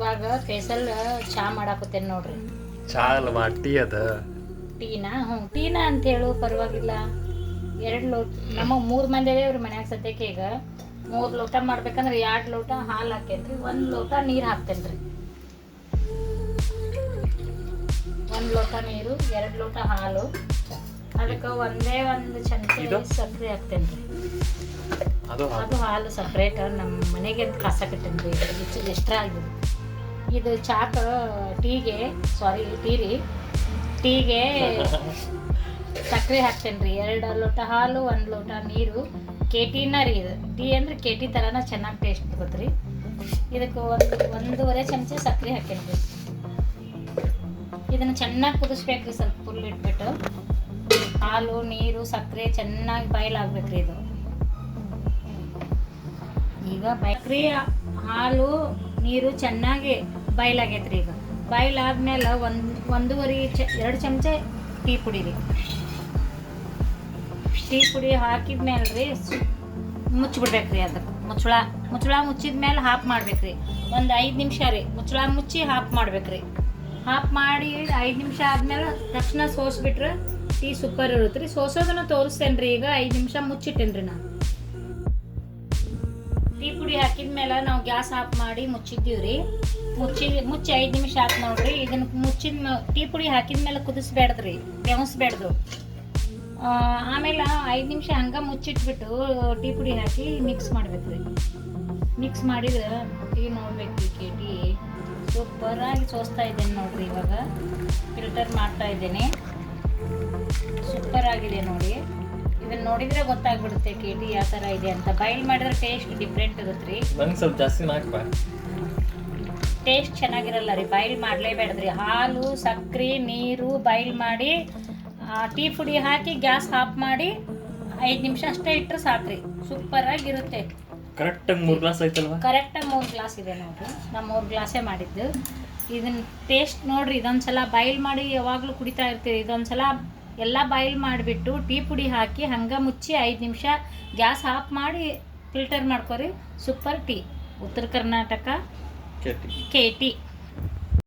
ಇವಾಗ ಸ್ಪೆಷಲ್ ಚಾ ಮಾಡಾಕತ್ತೇನೆ ನೋಡ್ರಿ. ಚಾ ಅಲ್ವಾ ಟೀ ಅದ. ಟೀನಾ? ಟೀನಾ ಅಂತ ಹೇಳು, ಪರವಾಗಿಲ್ಲ. 2 ಲೋಟ, ನಮಗೆ 3 ಮಂದಿ ಇವ್ರ ಮನ್ಯಾಗ ಸದ್ಯಕ್ಕೆ. ಈಗ 3 ಲೋಟ ಮಾಡ್ಬೇಕಂದ್ರೆ 2 ಲೋಟ ಹಾಲು ಹಾಕೇನ್ರಿ, 1 ಲೋಟ ನೀರು ಹಾಕ್ತೇನ್ರಿ. 1 ಲೋಟ ನೀರು, 2 ಲೋಟ ಹಾಲು, ಅದಕ್ಕೆ ಒಂದೇ ಒಂದು ಚಮಚೆ ಸಕ್ಕರೆ ಹಾಕ್ತೇನ್ರಿ. ಅದು ಹಾಲು ಸಪ್ರೇಟ್ ನಮ್ಮ ಮನೆಗೆ ಅಂತ ಕಾಸಕತ್ತೇನ್ರಿ. ಎಕ್ಸ್ಟ್ರಾ ಆಗಿದೆ ಇದು. ಚಾಕ ಟೀಗೆ ಸಕ್ಕರೆ ಹಾಕ್ತೇನ್ರಿ. 2 ಲೋಟ ಹಾಲು, 1 ಲೋಟ ನೀರು. ಕೇಟಿನ ರೀ ಇದು. ಟೀ ಅಂದ್ರೆ ಕೇಟಿ ಥರನ ಚೆನ್ನಾಗಿ ಟೇಸ್ಟ್ ಬರ್ತೈತ್ರಿ. ಇದಕ್ಕೆ 1.5 ಚಮಚೆ ಸಕ್ಕರೆ ಹಾಕೇನ್ರಿ. ಇದನ್ನು ಚೆನ್ನಾಗಿ ಕುದಿಸ್ಬೇಕ್ರಿ, ಸ್ವಲ್ಪ ಫುಲ್ ಇಟ್ಬಿಟ್ಟು. ಹಾಲು, ನೀರು, ಸಕ್ಕರೆ ಚೆನ್ನಾಗಿ ಬಾಯ್ಲಾಗ್ಬೇಕ್ರಿ ಇದು. ಈಗ ಸಕ್ಕರೆ, ಹಾಲು, ನೀರು ಚೆನ್ನಾಗಿ ಬಾಯ್ಲಾಗೈತ್ರಿ. ಈಗ ಬಾಯ್ಲಾದ್ಮೇಲೆ 2 ಚಮಚೆ ಟೀ ಪುಡಿ ರೀ. ಟೀ ಪುಡಿ ಹಾಕಿದ್ಮೇಲೆ ರೀ ಮುಚ್ಚಿಬಿಡ್ಬೇಕ್ರಿ. ಅದಕ್ಕೆ ಮುಚ್ಚಳ ಮುಚ್ಚಿದ್ಮೇಲೆ ಹಾಫ್ ಮಾಡ್ಬೇಕ್ರಿ. ಒಂದು 5 ನಿಮಿಷ ರೀ ಮುಚ್ಚಳ ಮುಚ್ಚಿ ಹಾಫ್ ಮಾಡ್ಬೇಕ್ರಿ. ಹಾಫ್ ಮಾಡಿ 5 ನಿಮಿಷ ಆದ್ಮೇಲೆ ತಕ್ಷಣ ಸೋಸ್ಬಿಟ್ರೆ ಟೀ ಸೂಪರ್ ಇರುತ್ತೆ ರೀ. ಸೋಸೋದನ್ನು ತೋರಿಸ್ತೇನೆ ರೀ. ಈಗ 5 ನಿಮಿಷ ಮುಚ್ಚಿಟ್ಟೇನೆ ರೀ ನಾನು. ಟೀ ಪುಡಿ ಹಾಕಿದ್ಮೇಲೆ ನಾವು ಗ್ಯಾಸ್ ಆಫ್ ಮಾಡಿ ಮುಚ್ಚಿದ್ದೀವಿ ರೀ. ಮುಚ್ಚಿ 5 ನಿಮಿಷ ಆಯ್ತು ನೋಡ್ರಿ. ಇದನ್ನು ಮುಚ್ಚಿದ ಟೀ ಪುಡಿ ಹಾಕಿದ್ಮೇಲೆ ಕುದಿಸ್ಬೇಡ್ದ್ರಿ, ಬೆವಸ್ಬೇಡ್ದು. ಆಮೇಲೆ 5 ನಿಮಿಷ ಹಂಗೆ ಮುಚ್ಚಿಟ್ಬಿಟ್ಟು ಟೀ ಪುಡಿ ಹಾಕಿ ಮಿಕ್ಸ್ ಮಾಡ್ಬೇಕ್ರಿ. ಮಿಕ್ಸ್ ಮಾಡಿದ್ರೆ ಟೀ ನೋಡ್ಬೇಕ್ರಿ. ಟೀ ಸೂಪರಾಗಿ ಸೋಸ್ತಾ ಇದ್ದೇನೆ ನೋಡ್ರಿ. ಇವಾಗ ಫಿಲ್ಟರ್ ಮಾಡ್ತಾ ಇದ್ದೇನೆ. ಸೂಪರ್ ಆಗಿದೆ ನೋಡಿ. ಇದನ್ನ ನೋಡಿದ್ರೆ ಗೊತ್ತಾಗ್ಬಿಡುತ್ತೆ ಟೀ ಯಾವ ಥರ ಇದೆ ಅಂತ. ಬಾಯ್ಲ್ ಮಾಡಿದ್ರೆ ಟೇಸ್ಟ್ ಡಿಫ್ರೆಂಟ್ ಇರುತ್ತೆ ರೀ. ನಂಗೆ ಸ್ವಲ್ಪ ಜಾಸ್ತಿ ಹಾಕ್ಬ, ಟೇಸ್ಟ್ ಚೆನ್ನಾಗಿರಲ್ಲ ರೀ. ಬಾಯ್ಲ್ ಮಾಡಲೇಬೇಡ್ರಿ. ಹಾಲು, ಸಕ್ಕರೆ, ನೀರು ಬಾಯ್ಲ್ ಮಾಡಿ ಟೀ ಪುಡಿ ಹಾಕಿ ಗ್ಯಾಸ್ ಆಫ್ ಮಾಡಿ 5 ನಿಮಿಷ ಅಷ್ಟೇ ಇಟ್ಟರೆ ಸಾಕ್ರಿ. ಸೂಪರಾಗಿರುತ್ತೆ. ಕರೆಕ್ಟಾಗಿ 3 ಗ್ಲಾಸ್ ಆಯ್ತಲ್ವಾ? ಕರೆಕ್ಟಾಗಿ 3 ಗ್ಲಾಸ್ ಇದೆ ನೋಡ್ರಿ. ನಾನು 3 ಗ್ಲಾಸೇ ಮಾಡಿದ್ದು. ಇದನ್ನ ಟೇಸ್ಟ್ ನೋಡ್ರಿ. ಇದೊಂದ್ಸಲ ಬಾಯ್ಲ್ ಮಾಡಿ ಯಾವಾಗಲೂ ಕುಡಿತಾ ಇರ್ತೀವಿ. ಇದೊಂದ್ಸಲ ಎಲ್ಲ ಬಾಯ್ಲ್ ಮಾಡಿಬಿಟ್ಟು ಟೀ ಪುಡಿ ಹಾಕಿ ಹಂಗೆ ಮುಚ್ಚಿ 5 ನಿಮಿಷ ಗ್ಯಾಸ್ ಆಫ್ ಮಾಡಿ ಫಿಲ್ಟರ್ ಮಾಡ್ಕೊರಿ. Super tea. Uttara Karnataka KT.